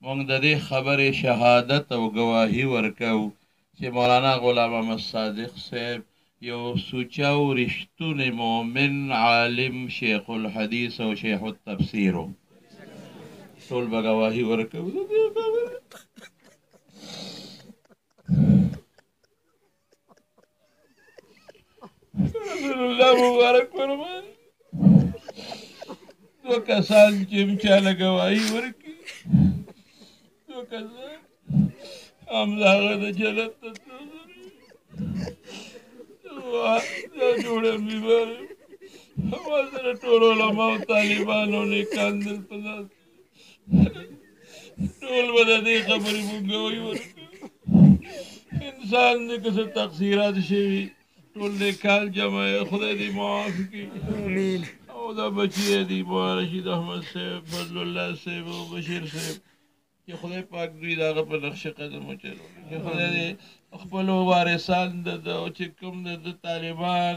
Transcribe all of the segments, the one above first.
مونږ د دې خبرې شهادت او ګواهي ورکو چې مولانا غلام محمد صادق صاحب یو سوچه او رښتونی مؤمن عالم شیخ الحدیث او شیخ التفسیر و. ټول به ګواهي ورکو. رسول الله مبارک فرمایي دو کسان چې چاله ګواهي ورکړي دو کسان همدا هغه د جنت ته دا جوړه بیمار ما سره ټول علما او طالبانو نیکان دلته ناست ټول به د دې خبرې مونږ ګواهي ورکړو. انسان دې که څه تقصیرات شوي ټول نیکان جمع یې خدای دې معاف کړي. او دا بچی دي مولانا رشید احمد صاحب فضل الله صاحب او بشیر صاحب چې خدای پاک دوی د هغه په نقش قدم وچلوي چې خدای دې خپلو وارثان د او چې کوم د طالبان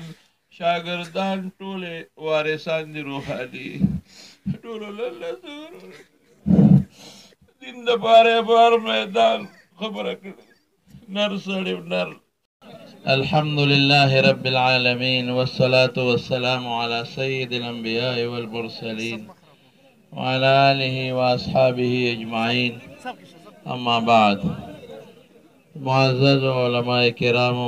شاګردان ټولې وارثان دي روحاني ټول الله دین دپاره په هر میدان خبره کړې نر سړی نر. الحمد لله رب العالمين والصلاة والسلام على سيد الأنبياء والمرسلين وعلى آله وأصحابه أجمعين. أما بعد معزز علماء کرام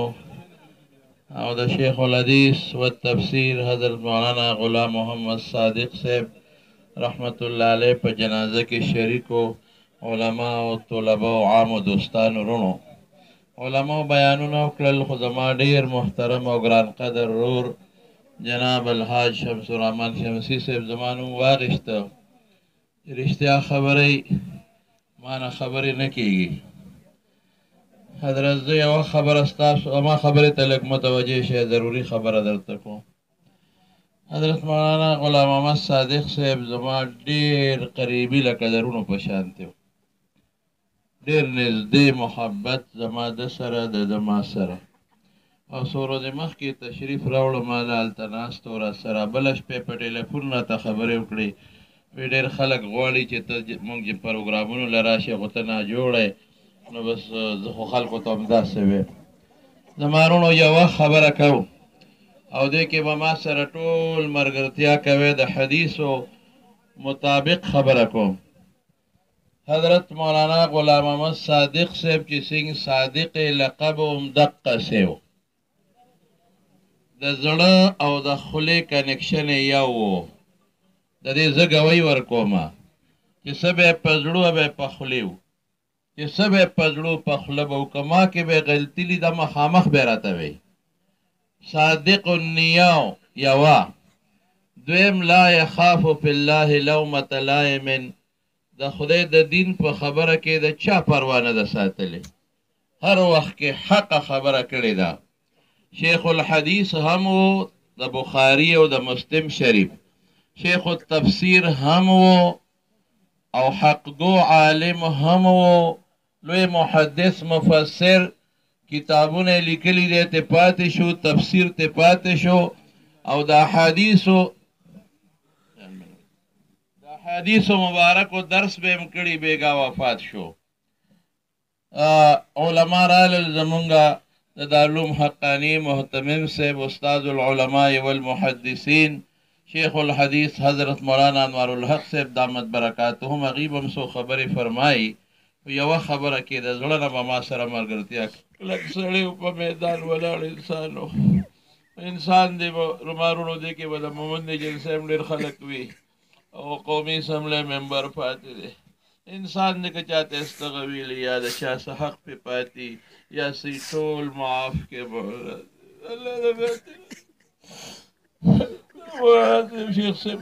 او د شیخ الحدیث والتفسیر حضرت مولانا غلام محمد صادق صاحب رحمت الله علیه په جنازه کې شریکو علما او طلبه او عام دوستان ورونو علماء بیانونه وکړل خو زما ډېر محترم او ګران قدر ورور جناب الحاج شمس الرحمن شمسی صاحب زما نوم واخیسته چې رښتیا خبرې ما نه خبرې نه کېږي. حضرت زه یوه خبره ستاسو ما خبرې ته لږ متوجه شئ ضروري خبره درته کوم. حضرت مولانا غلام محمد صادق صاحب زما ډېر قریبي لکه درونو په شانتې و ډېر نږدې محبت زما د سره د ما سره او څو ورځې مخکې تشریف راوړم ما هلته ناست و راسره بله شپې په ټلیفون راته خبرې وکړې وی ډېر خلک غواړي چې ته مونږ چې پروګرامونو له راشې خو ته ناجوړی نو بس زه خو خلکو ته همداسې ویم. زما وروڼو یوه خبره کوو او دې کې به ما سره ټول ملګرتیا کوئ د حدیثو مطابق خبره کوم. حضرت مولانا غلام محمد صادق صاحب چې څنګه صادق لقب هم دقسې و د زړه او د خولې کنیکشن یې یو و. د دې زه ګوی ورکومه چې څه به یې په زړه به یې په خولې و چې څه به یې په زړه په خوله به و که ما کې به یې غلطي لیده مخامخ به یې راته وی. صادق النیه یوه دویم لا یخاف فی الله لومة لائم د خدای د دین په خبره کې د چا پروا نه ده ساتلې هر وخت کې حقه خبره کړې ده. شیخ الحدیث هم و د بخاري او د مسلم شریف شیخ التفسیر هم و او حقگو عالم هم و لوی محدث مفسر کتابونه لیکلي دی ته پاتې شو تفسیر ته پاتې شو او د حدیثو مبارکو درس به هم کړي بیګا وفات شو. علما رالل زمونږه د دارالعلوم حقانی محتمم صاحب استاد العلماء والمحدثین شیخ الحدیث حضرت مولانا انوار الحق صاحب دامت برکاتهم هغوی به هم څو خبرې فرمایي. یوه خبره کې د زړه نه به ما سره ملګرتیا کلک سړی په میدان ولاړ انسان دی رومارونو دی کې به د محمد نجل صاحب ډېر خلک وي او قومي اسمبلی ممبر پاتې دی. انسان دی که چاته استغه ویلي یا د چا څه حق پې پاتې یا څه ټول معاف کې الله د شیخ صاحب